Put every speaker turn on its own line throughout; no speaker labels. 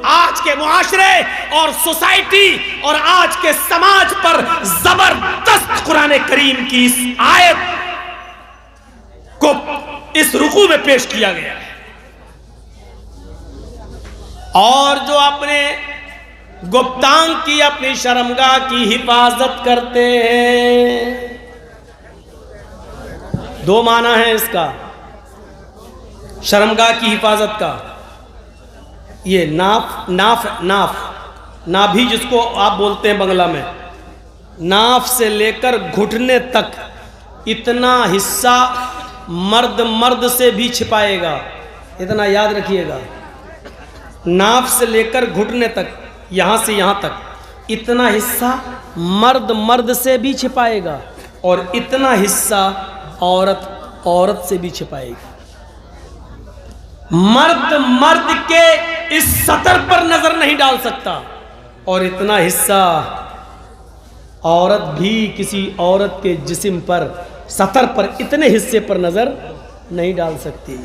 आज के मुआशरे और सोसाइटी और आज के समाज पर जबरदस्त कुरान करीम की इस आयत को इस रुकू में पेश किया गया है। और जो अपने गुप्तांग की, अपनी शर्मगाह की हिफाजत करते हैं, दो माना है इसका शर्मगाह की हिफाजत का। ये नाभि जिसको आप बोलते हैं बंगला में, नाफ से लेकर घुटने तक इतना हिस्सा मर्द से भी छिपाएगा। इतना याद रखिएगा, नाफ से लेकर घुटने तक, यहां से यहां तक इतना हिस्सा मर्द से भी छिपाएगा और इतना हिस्सा औरत से भी छिपाएगी। मर्द के इस सतर पर नजर नहीं डाल सकता और इतना हिस्सा औरत भी किसी औरत के जिस्म पर, सतर पर, इतने हिस्से पर नजर नहीं डाल सकती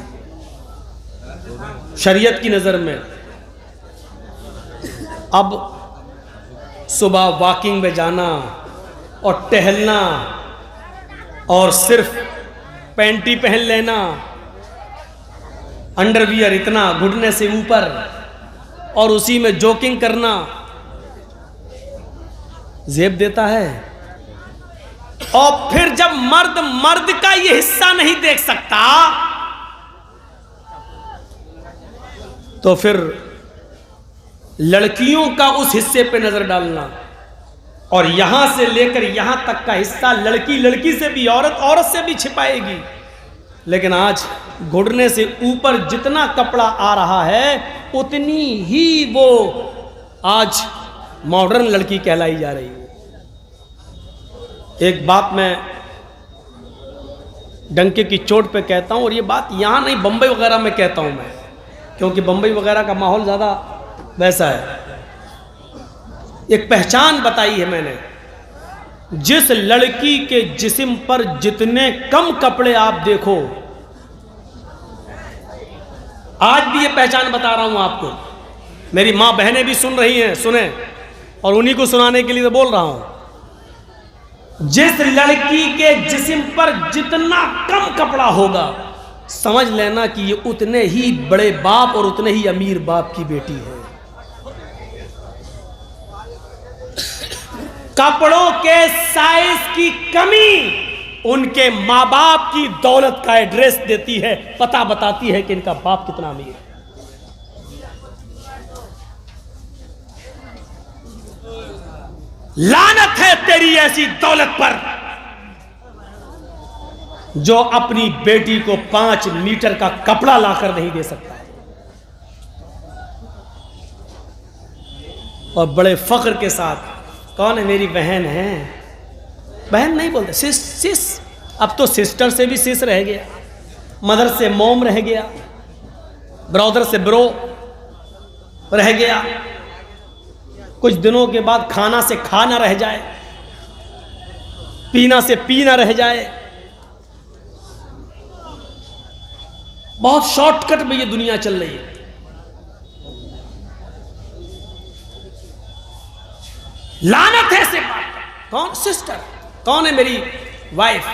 शरीयत की नजर में। अब सुबह वॉकिंग में जाना और टहलना और सिर्फ पैंटी पहन लेना, अंडरवियर इतना घुटने से ऊपर, और उसी में जोकिंग करना जेब देता है। और फिर जब मर्द का ये हिस्सा नहीं देख सकता तो फिर लड़कियों का उस हिस्से पे नजर डालना, और यहां से लेकर यहां तक का हिस्सा लड़की से भी, औरत से भी छिपाएगी। लेकिन आज घुटने से ऊपर जितना कपड़ा आ रहा है उतनी ही वो आज मॉडर्न लड़की कहलाई जा रही है। एक बात मैं डंके की चोट पे कहता हूं, और ये बात यहां नहीं, बंबई वगैरह में कहता हूं मैं, क्योंकि बंबई वगैरह का माहौल ज़्यादा वैसा है। एक पहचान बताई है मैंने, जिस लड़की के जिस्म पर जितने कम कपड़े आप देखो, आज भी ये पहचान बता रहा हूं आपको, मेरी मां बहनें भी सुन रही हैं, सुने, और उन्हीं को सुनाने के लिए तो बोल रहा हूं। जिस लड़की के जिस्म पर जितना कम कपड़ा होगा, समझ लेना कि ये उतने ही बड़े बाप और उतने ही अमीर बाप की बेटी है। कपड़ों के साइज की कमी उनके माँ बाप की दौलत का एड्रेस देती है, पता बताती है कि इनका बाप कितना अमीर है। लानत है तेरी ऐसी दौलत पर जो अपनी बेटी को 5 मीटर का कपड़ा लाकर नहीं दे सकता। और बड़े फख्र के साथ, कौन है? मेरी बहन है। बहन नहीं बोलते, सिस। अब तो सिस्टर से भी सिस रह गया, मदर से मोम रह गया, ब्रदर से ब्रो रह गया। कुछ दिनों के बाद खाना से खाना रह जाए, पीना से पीना रह जाए। बहुत शॉर्टकट में ये दुनिया चल रही है। लानत है से बात। कौन? सिस्टर। कौन है? मेरी वाइफ।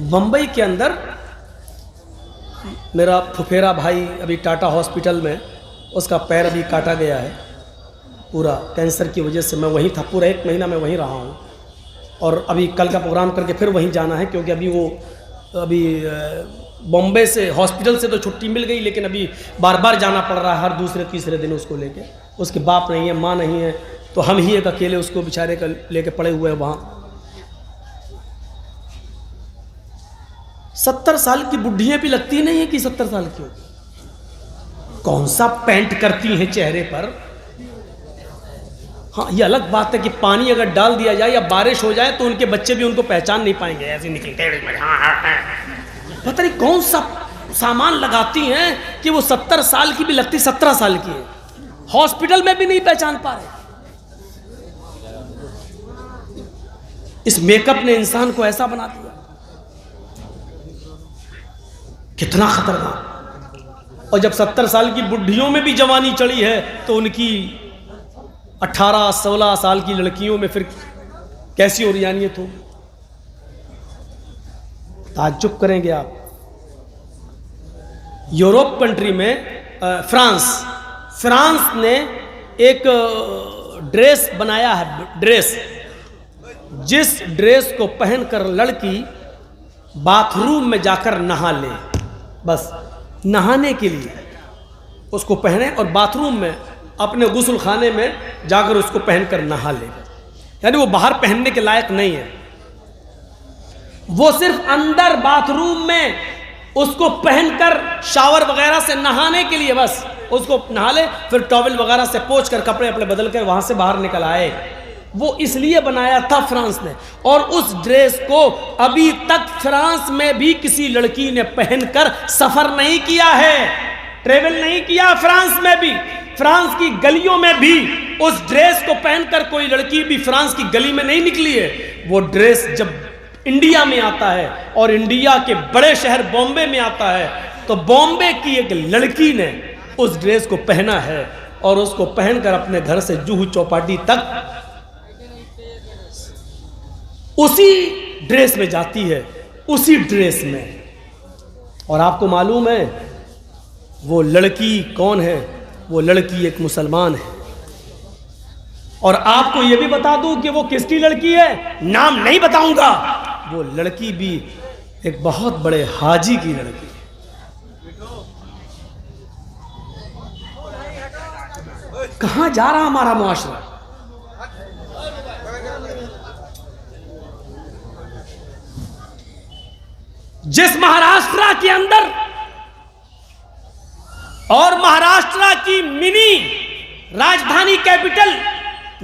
बंबई के अंदर मेरा फुफेरा भाई अभी टाटा हॉस्पिटल में, उसका पैर अभी काटा गया है पूरा, कैंसर की वजह से। मैं वहीं था, पूरा 1 महीना मैं वहीं रहा हूँ, और अभी कल का प्रोग्राम करके फिर वहीं जाना है, क्योंकि अभी वो बॉम्बे से हॉस्पिटल से तो छुट्टी मिल गई, लेकिन अभी बार बार जाना पड़ रहा है हर दूसरे तीसरे दिन उसको लेके। उसके बाप नहीं है, माँ नहीं है, तो हम ही एक अकेले उसको बेचारे का लेके पड़े हुए हैं वहाँ। 70 साल की बुढ़ियाँ भी लगती नहीं है कि 70 साल की हो। कौन सा पेंट करती हैं चेहरे पर। हाँ, ये अलग बात है कि पानी अगर डाल दिया जाए या बारिश हो जाए तो उनके बच्चे भी उनको पहचान नहीं पाएंगे, ऐसे निकलते। पता नहीं कौन सा सामान लगाती हैं कि वो 70 साल की भी लगती 17 साल की है। हॉस्पिटल में भी नहीं पहचान पा रहे। इस मेकअप ने इंसान को ऐसा बना दिया। कितना खतरनाक। और जब 70 साल की बुढ़ियों में भी जवानी चढ़ी है तो उनकी 18-16 साल की लड़कियों में फिर कैसी ओरियानियत होगी? ताज्जुब करेंगे आप। यूरोप कंट्री में फ्रांस ने एक ड्रेस बनाया है, जिस ड्रेस को पहनकर लड़की बाथरूम में जाकर नहा ले, बस नहाने के लिए उसको पहने और बाथरूम में अपने गुस्ल खाने में जाकर उसको पहनकर नहा ले, यानी वो बाहर पहनने के लायक नहीं है। वो सिर्फ अंदर बाथरूम में उसको पहनकर शावर वगैरह से नहाने के लिए बस उसको नहा ले, फिर टॉवल वगैरह से पोंछ कर कपड़े अपने बदल कर वहां से बाहर निकल आए। वो इसलिए बनाया था फ्रांस ने, और उस ड्रेस को अभी तक फ्रांस में भी किसी लड़की ने पहनकर सफर नहीं किया है, ट्रेवल नहीं किया। फ्रांस में भी, फ्रांस की गलियों में भी उस ड्रेस को पहनकर कोई लड़की भी फ्रांस की गली में नहीं निकली है। वो ड्रेस जब इंडिया में आता है और इंडिया के बड़े शहर बॉम्बे में आता है तो बॉम्बे की एक लड़की ने उस ड्रेस को पहना है और उसको पहनकर अपने घर से जूहू चौपाटी तक उसी ड्रेस में जाती है, उसी ड्रेस में। और आपको मालूम है वो लड़की कौन है? वो लड़की एक मुसलमान है। और आपको यह भी बता दूं कि वो किसकी लड़की है, नाम नहीं बताऊंगा। वो लड़की भी एक बहुत बड़े हाजी की लड़की है। कहां जा रहा हमारा मुआशरा? जिस महाराष्ट्र के अंदर और महाराष्ट्र की मिनी राजधानी कैपिटल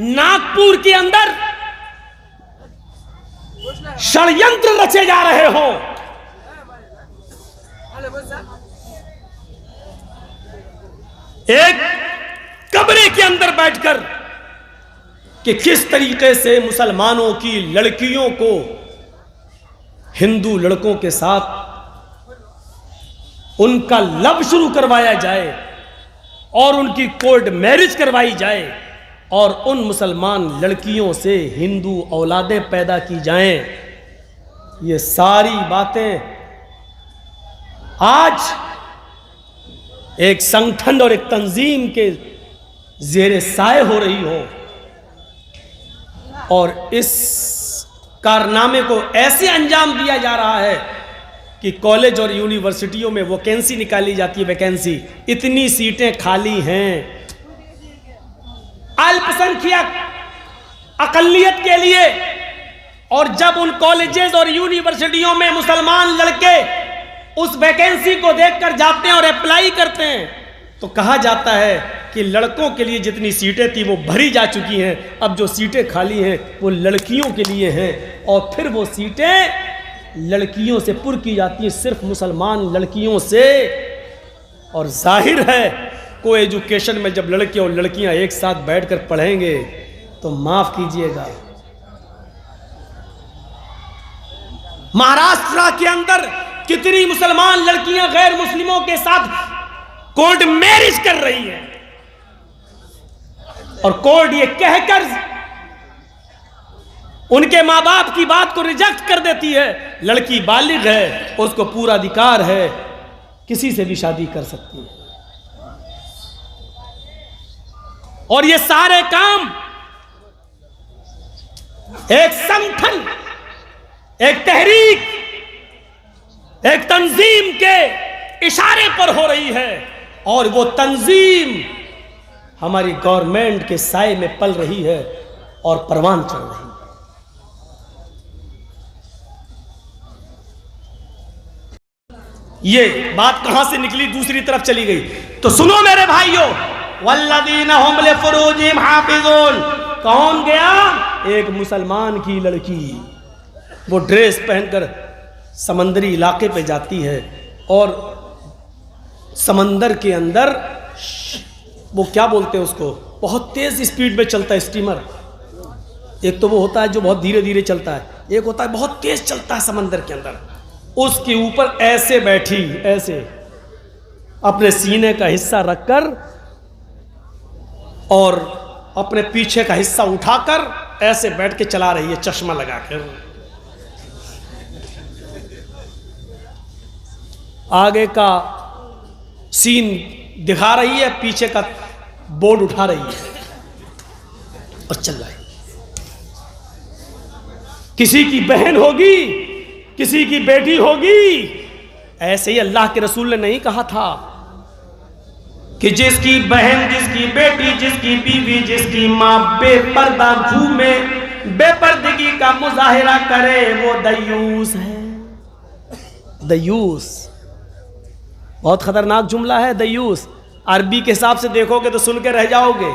नागपुर के अंदर षड्यंत्र रचे जा रहे हो, एक कमरे के अंदर बैठकर कि किस तरीके से मुसलमानों की लड़कियों को हिंदू लड़कों के साथ उनका लव शुरू करवाया जाए और उनकी कोर्ट मैरिज करवाई जाए और उन मुसलमान लड़कियों से हिंदू औलादें पैदा की जाएं। ये सारी बातें आज एक संगठन और एक तंजीम के ज़ेरे साए हो रही हो, और इस कारनामे को ऐसे अंजाम दिया जा रहा है कि कॉलेज और यूनिवर्सिटियों में वैकेंसी निकाली जाती है। वैकेंसी, इतनी सीटें खाली हैं अल्पसंख्यक अकलियत के लिए, और जब उन कॉलेजेस और यूनिवर्सिटियों में मुसलमान लड़के उस वैकेंसी को देखकर जाते हैं और अप्लाई करते हैं तो कहा जाता है कि लड़कों के लिए जितनी सीटें थी वो भरी जा चुकी हैं, अब जो सीटें खाली हैं वो लड़कियों के लिए हैं। और फिर वो सीटें लड़कियों से पुर की जाती हैं, सिर्फ मुसलमान लड़कियों से। और जाहिर है को एजुकेशन में जब लड़के और लड़कियां एक साथ बैठकर पढ़ेंगे तो माफ कीजिएगा, महाराष्ट्र के अंदर कितनी मुसलमान लड़कियां गैर मुस्लिमों के साथ कोर्ट मैरिज कर रही हैं, और कोर्ट ये कहकर उनके मां बाप की बात को रिजेक्ट कर देती है, लड़की बालिग है, उसको पूरा अधिकार है, किसी से भी शादी कर सकती है। और ये सारे काम एक संगठन, एक तहरीक, एक तंजीम के इशारे पर हो रही है, और वो तंजीम हमारी गवर्नमेंट के साए में पल रही है और परवान चढ़ रही है। ये बात कहां से निकली, दूसरी तरफ चली गई। तो सुनो मेरे भाइयों, वल्लदीना हुम लिफुरूजिहिम हाफिजून, कौन गया? एक मुसलमान की लड़की, वो ड्रेस पहनकर समंदरी इलाके पे जाती है और समंदर के अंदर वो क्या बोलते हैं उसको, बहुत तेज स्पीड में चलता है स्टीमर। एक तो वो होता है जो बहुत धीरे धीरे चलता है, एक होता है बहुत तेज चलता है समंदर के अंदर। उसके ऊपर ऐसे बैठी, ऐसे, अपने सीने का हिस्सा रखकर और अपने पीछे का हिस्सा उठाकर ऐसे बैठ के चला रही है, चश्मा लगाकर। आगे का सीन दिखा रही है, पीछे का बोर्ड उठा रही है और चल रहा है। किसी की बहन होगी, किसी की बेटी होगी। ऐसे ही अल्लाह के रसूल ने नहीं कहा था कि जिसकी बहन, जिसकी बेटी, जिसकी बीवी, जिसकी मां बेपर्दा घूमे, बेपर्दगी का मुजाहिरा करे, वो दयूस है। दयूस बहुत खतरनाक जुमला है, दयूस। अरबी के हिसाब से देखोगे तो सुन के रह जाओगे,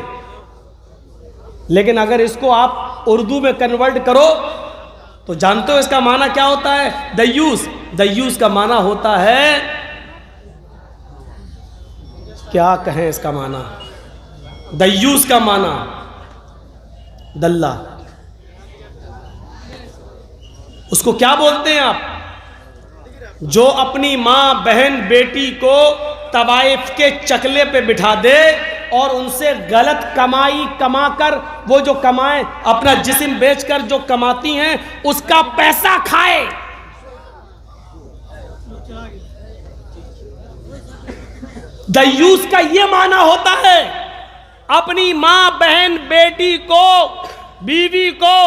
लेकिन अगर इसको आप उर्दू में कन्वर्ट करो तो जानते हो इसका माना क्या होता है? दयूस। दयूस का माना होता है, क्या कहें इसका माना? दयूस का माना दल्ला। उसको क्या बोलते हैं आप? जो अपनी मां, बहन, बेटी को तवाइफ के चकले पे बिठा दे और उनसे गलत कमाई कमाकर, वो जो कमाए अपना जिस्म बेचकर जो कमाती हैं उसका पैसा खाए। दयूस का ये माना होता है, अपनी मां, बहन, बेटी को, बीवी को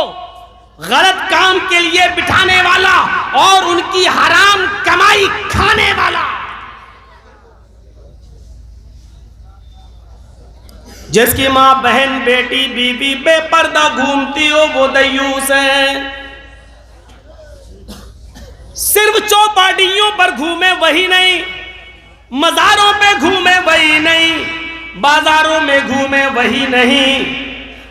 गलत काम के लिए बिठाने वाला और उनकी हराम कमाई खाने वाला। जिसकी मां, बहन, बेटी, बीवी बेपर्दा घूमती हो वो दयूस है। सिर्फ चौपाटियों पर घूमे वही नहीं, मज़ारों पे घूमे वही नहीं, बाजारों में घूमे वही नहीं,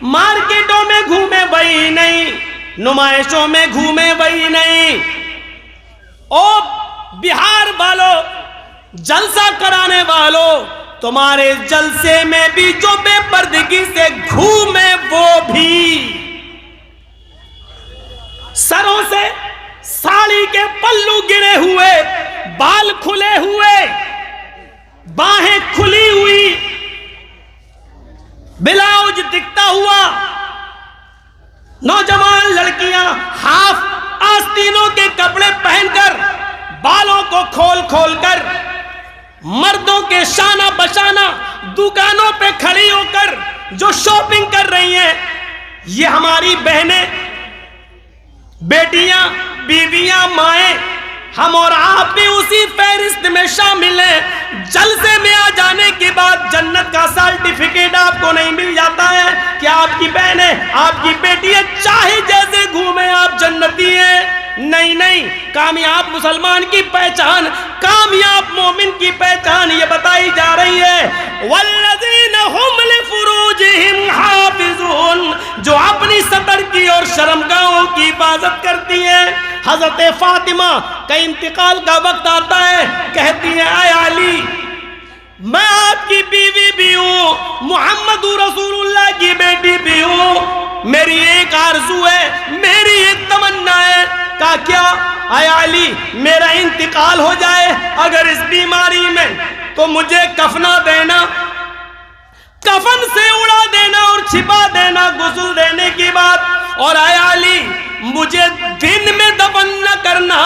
मार्केटों में घूमे वही नहीं, नुमाइशों में घूमे वही नहीं। ओ बिहार वालों, जलसा कराने वालों, तुम्हारे जलसे में भी जो बेपर्दगी से घूमे वो भी सरों से साड़ी के पल्लू गिरे हुए, बाल खुले हुए, बाहें खुली हुई, ब्लाउज दिखता हुआ, नौजवान लड़कियां हाफ आस्तीनों के कपड़े पहनकर, बालों को खोल खोल कर, मर्दों के शाना बशाना दुकानों पे खड़ी होकर जो शॉपिंग कर रही हैं, ये हमारी बहनें, बेटियां, बीवियां, माएं, हम और आप भी उसी फहरिस्त में शामिल हैं। जलसे में आ जाने के बाद जन्नत का सर्टिफिकेट आपको नहीं मिल जाता है कि आपकी बहनें, आपकी बेटियां चाहे जैसे घूमे आप जन्नती हैं। नहीं नहीं, कामयाब मुसलमान की पहचान, कामयाब मोमिन की पहचान ये बताई जा रही है, वल्लज़ीना हुम लिफुरूजिहिम हाफिज़ून, जो अपनी सतर की और शर्मगाहों की हिफाजत करती हैं। हजरत फातिमा का इंतकाल का वक्त आता है, कहती है, आय अली, मैं आपकी बीवी भी हूँ, मुहम्मद रसूलुल्लाह की बेटी भी हूँ, मेरी एक आरज़ू है, मेरी एक तमन्ना है। का क्या? आय अली, मेरा इंतकाल हो जाए अगर इस बीमारी में, तो मुझे कफना देना, कफन से उड़ा देना और छिपा देना गुस्ल देने की बात। और आय अली, मुझे दिन में दफन न करना,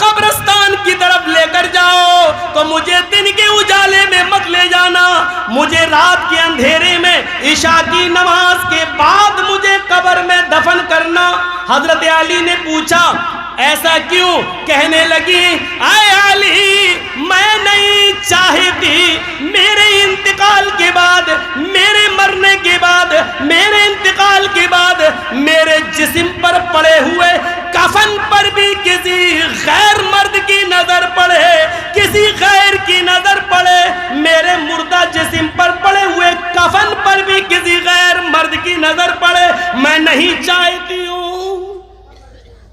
कब्रिस्तान की तरफ लेकर जाओ तो मुझे दिन के उजाले में मत ले जाना, मुझे रात के अंधेरे में इशा की नमाज के बाद मुझे कब्र में दफन करना। हजरत अली ने पूछा, ऐसा क्यों? कहने लगी, आय अली, मैं नहीं चाहती मेरे इंतकाल के बाद, मेरे मरने के बाद, मेरे इंतकाल के बाद मेरे जिस्म पर पड़े हुए कफन पर भी किसी गैर मर्द की नजर पड़े, किसी गैर की नजर पड़े, मेरे मुर्दा जिस्म पर पड़े हुए कफन पर भी किसी गैर मर्द की नजर पड़े, मैं नहीं चाहती हूँ।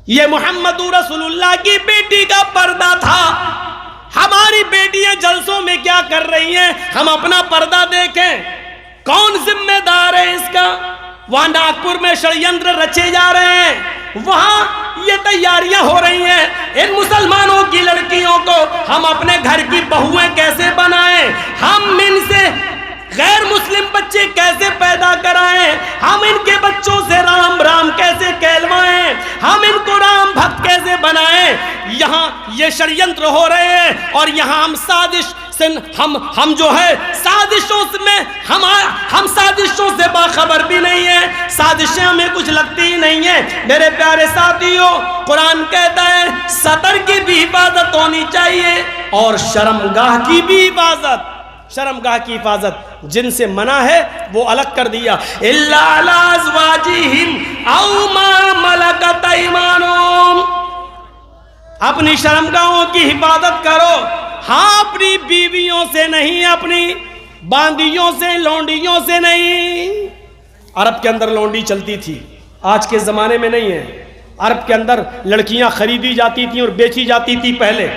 ये मोहम्मद रसूलुल्लाह की बेटी का पर्दा था। हमारी बेटियां जलसों में क्या कर रही हैं, हम अपना पर्दा देखें। कौन जिम्मेदार है इसका? वहां नागपुर में षड्यंत्र रचे जा रहे हैं, वहां ये तैयारियां हो रही हैं, इन मुसलमानों की लड़कियों को हम अपने घर की बहुएं कैसे बनाएं, हम इनसे गैर मुस्लिम बच्चे कैसे पैदा कराएं, हम इनके बच्चों से राम राम कैसे कहलवाएं, हम इनको राम भक्त कैसे बनाएं। यहाँ ये षड्यंत्र हो रहे हैं और यहाँ हम साजिश से हम जो है साजिशों में हम साजिशों से बाखबर भी नहीं है, साजिशें हमें कुछ लगती ही नहीं है। मेरे प्यारे साथियों, कुरान कहता है सतर की भी हिफाजत होनी चाहिए और शर्मगाह की भी हिफाजत। शर्मगाह की हिफाजत जिनसे मना है वो अलग कर दिया, इल्ला अला अज़वाजिहिम औ मा मलकत अयमानुहुम। अपनी शर्मगाहों की हिफाजत करो, हाँ अपनी बीवियों से नहीं, अपनी बांदियों से, लौंडियों से नहीं। अरब के अंदर लौंडी चलती थी, आज के ज़माने में नहीं है। अरब के अंदर लड़कियां खरीदी जाती थी और बेची जाती थी पहले,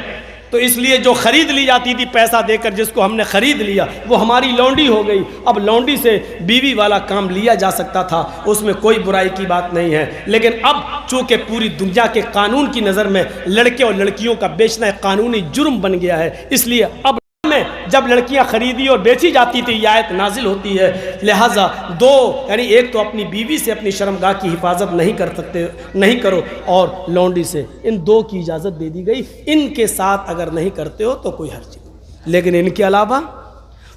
तो इसलिए जो खरीद ली जाती थी पैसा देकर, जिसको हमने खरीद लिया वो हमारी लौंडी हो गई। अब लौंडी से बीवी वाला काम लिया जा सकता था, उसमें कोई बुराई की बात नहीं है। लेकिन अब चूंकि पूरी दुनिया के कानून की नज़र में लड़के और लड़कियों का बेचना एक कानूनी जुर्म बन गया है, इसलिए अब में जब लड़कियां खरीदी और बेची जाती थी ये आयत नाजिल होती है। लिहाजा दो यानी एक तो अपनी बीवी से अपनी शर्मगाह की हिफाजत नहीं कर सकते, नहीं करो, और लौंडी से, इन दो की इजाज़त दे दी गई। इनके साथ अगर नहीं करते हो तो कोई हर्ज नहीं, लेकिन इनके अलावा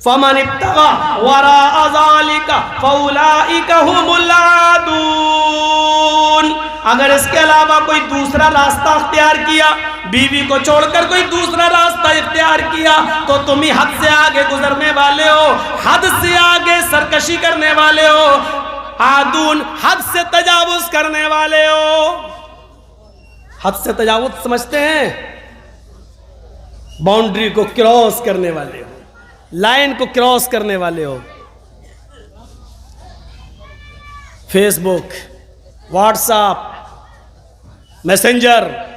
फमन इब्तगा वरा ज़ालिका फउलाइका हुमुल आदून। अगर इसके अलावा कोई दूसरा रास्ता इख्तियार किया, बीवी को छोड़कर कोई दूसरा रास्ता इख्तियार किया, तो तुम ही हद से आगे गुजरने वाले हो, हद से आगे सरकशी करने वाले हो, आदून हद से तजावुज करने वाले हो। हद से तजावुज समझते हैं? बाउंड्री को क्रॉस करने वाले हो, लाइन को क्रॉस करने वाले हो। फेसबुक, व्हाट्सएप, मैसेंजर,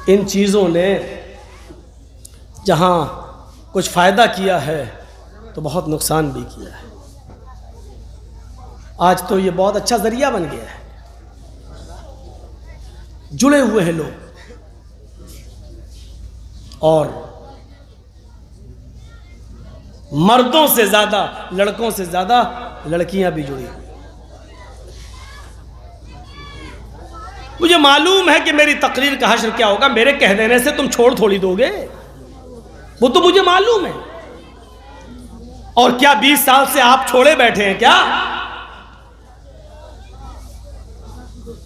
इन चीज़ों ने जहां कुछ फ़ायदा किया है तो बहुत नुकसान भी किया है। आज तो ये बहुत अच्छा ज़रिया बन गया है, जुड़े हुए हैं लोग, और मर्दों से ज़्यादा, लड़कों से ज़्यादा लड़कियां भी जुड़ी हुई। मुझे मालूम है कि मेरी तकरीर का हश्र क्या होगा, मेरे कह देने से तुम छोड़ थोड़ी दोगे, वो तो मुझे मालूम है। और क्या 20 साल से आप छोड़े बैठे हैं क्या?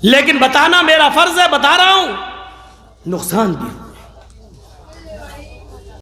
लेकिन बताना मेरा फर्ज है, बता रहा हूं, नुकसान भी